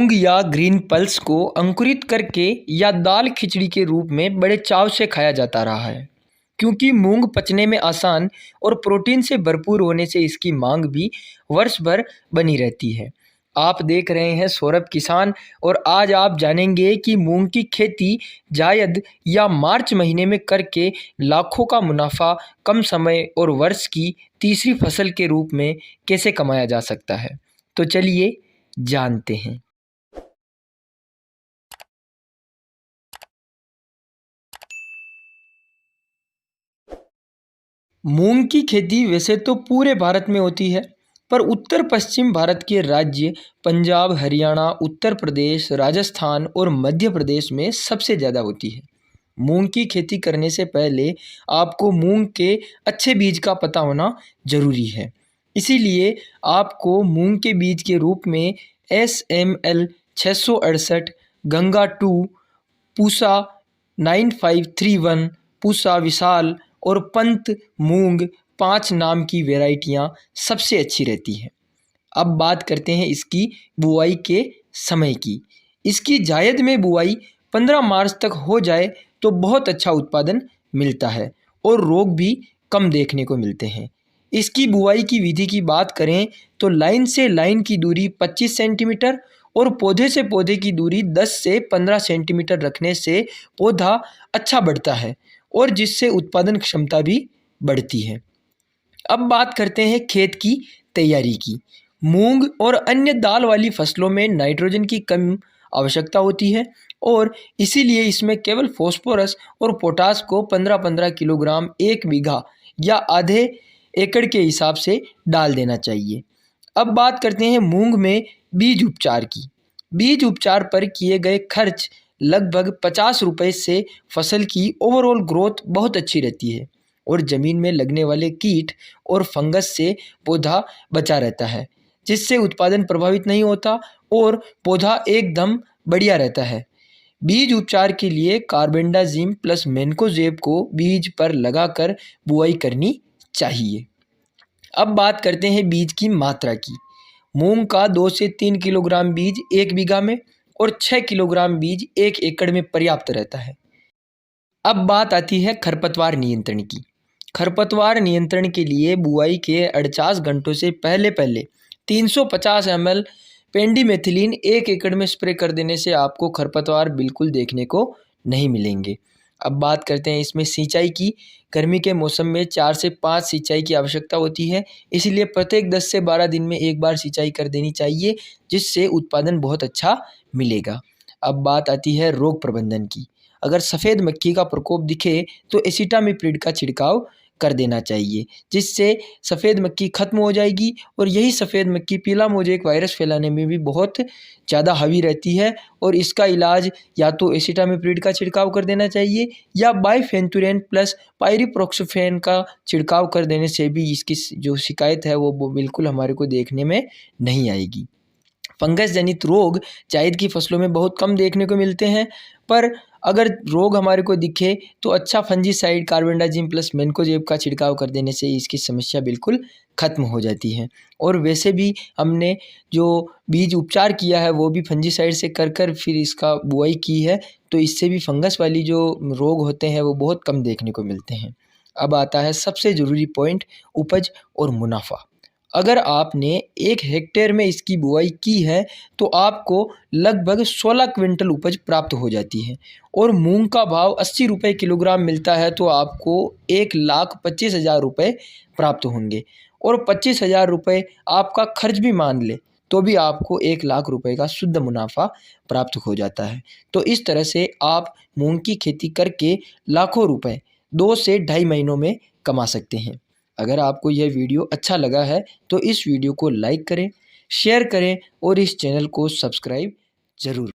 मूंग या green pulse को अंकुरित करके या दाल खिचड़ी के रूप में बड़े चाव से खाया जाता रहा है। क्योंकि मूंग पचने में आसान और प्रोटीन से भरपूर होने से इसकी मांग भी वर्ष भर बनी रहती है। आप देख रहे हैं सौरभ किसान, और आज आप जानेंगे कि मूंग की खेती जायद या मार्च महीने में करके लाखों का मुनाफा कम समय और वर्ष की तीसरी फसल के रूप में कैसे कमाया जा सकता है। तो चलिए जानते हैं। मूंग की खेती वैसे तो पूरे भारत में होती है, पर उत्तर पश्चिम भारत के राज्य पंजाब, हरियाणा, उत्तर प्रदेश, राजस्थान और मध्य प्रदेश में सबसे ज़्यादा होती है। मूंग की खेती करने से पहले आपको मूंग के अच्छे बीज का पता होना ज़रूरी है। इसीलिए आपको मूंग के बीज के रूप में SML 668, गंगा 2, पूसा 9531, पूसा विशाल और पंत मूंग 5 नाम की वैरायटियां सबसे अच्छी रहती हैं। अब बात करते हैं इसकी बुआई के समय की। इसकी जायद में बुआई 15 मार्च तक हो जाए तो बहुत अच्छा उत्पादन मिलता है और रोग भी कम देखने को मिलते हैं। इसकी बुआई की विधि की बात करें तो लाइन से लाइन की दूरी 25 सेंटीमीटर और पौधे से पौधे की दूरी 10 से 15 सेंटीमीटर रखने से पौधा अच्छा बढ़ता है और जिससे उत्पादन क्षमता भी बढ़ती है। अब बात करते हैं खेत की तैयारी की। मूंग और अन्य दाल वाली फसलों में नाइट्रोजन की कम आवश्यकता होती है और इसीलिए इसमें केवल फास्फोरस और पोटास को 15-15 किलोग्राम 1 बीघा या आधे एकड़ के हिसाब से डाल देना चाहिए। अब बात करते हैं मूंग में बीज उपचार की। बीज उपचार पर किए गए खर्च लगभग 50 रुपये से फसल की ओवरऑल ग्रोथ बहुत अच्छी रहती है और ज़मीन में लगने वाले कीट और फंगस से पौधा बचा रहता है, जिससे उत्पादन प्रभावित नहीं होता और पौधा एकदम बढ़िया रहता है। बीज उपचार के लिए कार्बेंडाजिम प्लस मैंकोजेब को बीज पर लगाकर बुआई करनी चाहिए। अब बात करते हैं बीज की मात्रा की। मूंग का 2 से 3 किलोग्राम बीज 1 बीघा में और 6 किलोग्राम बीज 1 एकड़ में पर्याप्त रहता है। अब बात आती है खरपतवार नियंत्रण की। खरपतवार नियंत्रण के लिए बुआई के 48 घंटों से पहले 350 ml पेंडीमेथिलीन 1 एकड़ में स्प्रे कर देने से आपको खरपतवार बिल्कुल देखने को नहीं मिलेंगे। अब बात करते हैं इसमें सिंचाई की। गर्मी के मौसम में 4 से 5 सिंचाई की आवश्यकता होती है, इसलिए प्रत्येक 10 से 12 दिन में एक बार सिंचाई कर देनी चाहिए, जिससे उत्पादन बहुत अच्छा मिलेगा। अब बात आती है रोग प्रबंधन की। अगर सफ़ेद मक्खी का प्रकोप दिखे तो एसिटामिप्रिड का छिड़काव कर देना चाहिए, जिससे सफ़ेद मक्खी खत्म हो जाएगी और यही सफ़ेद मक्खी पीला मोज़ेक वायरस फैलाने में भी बहुत ज़्यादा हावी रहती है और इसका इलाज या तो एसिटामिप्रिड का छिड़काव कर देना चाहिए या बाइफेंथुरेन प्लस पायरिप्रोक्सोफेन का छिड़काव कर देने से भी इसकी जो शिकायत है वो बिल्कुल हमारे को देखने में नहीं आएगी। फंगस जनित रोग जायद की फसलों में बहुत कम देखने को मिलते हैं, पर अगर रोग हमारे को दिखे तो अच्छा फंजीसाइड कार्बेंडाजिम प्लस मैंकोजेब का छिड़काव कर देने से इसकी समस्या बिल्कुल ख़त्म हो जाती है। और वैसे भी हमने जो बीज उपचार किया है वो भी फंजीसाइड से कर फिर इसका बुआई की है, तो इससे भी फंगस वाली जो रोग होते हैं वो बहुत कम देखने को मिलते हैं। अब आता है सबसे ज़रूरी पॉइंट, उपज और मुनाफा। अगर आपने 1 हेक्टेयर में इसकी बुआई की है तो आपको लगभग 16 क्विंटल उपज प्राप्त हो जाती है और मूंग का भाव 80 रुपये किलोग्राम मिलता है, तो आपको 1,25,000 रुपये प्राप्त होंगे और 25,000 रुपये आपका खर्च भी मान ले तो भी आपको 1 लाख रुपये का शुद्ध मुनाफा प्राप्त हो जाता है। तो इस तरह से आप मूंग की खेती करके लाखों रुपए 2 से ढाई महीनों में कमा सकते हैं। अगर आपको यह वीडियो अच्छा लगा है तो इस वीडियो को लाइक करें, शेयर करें और इस चैनल को सब्सक्राइब ज़रूर।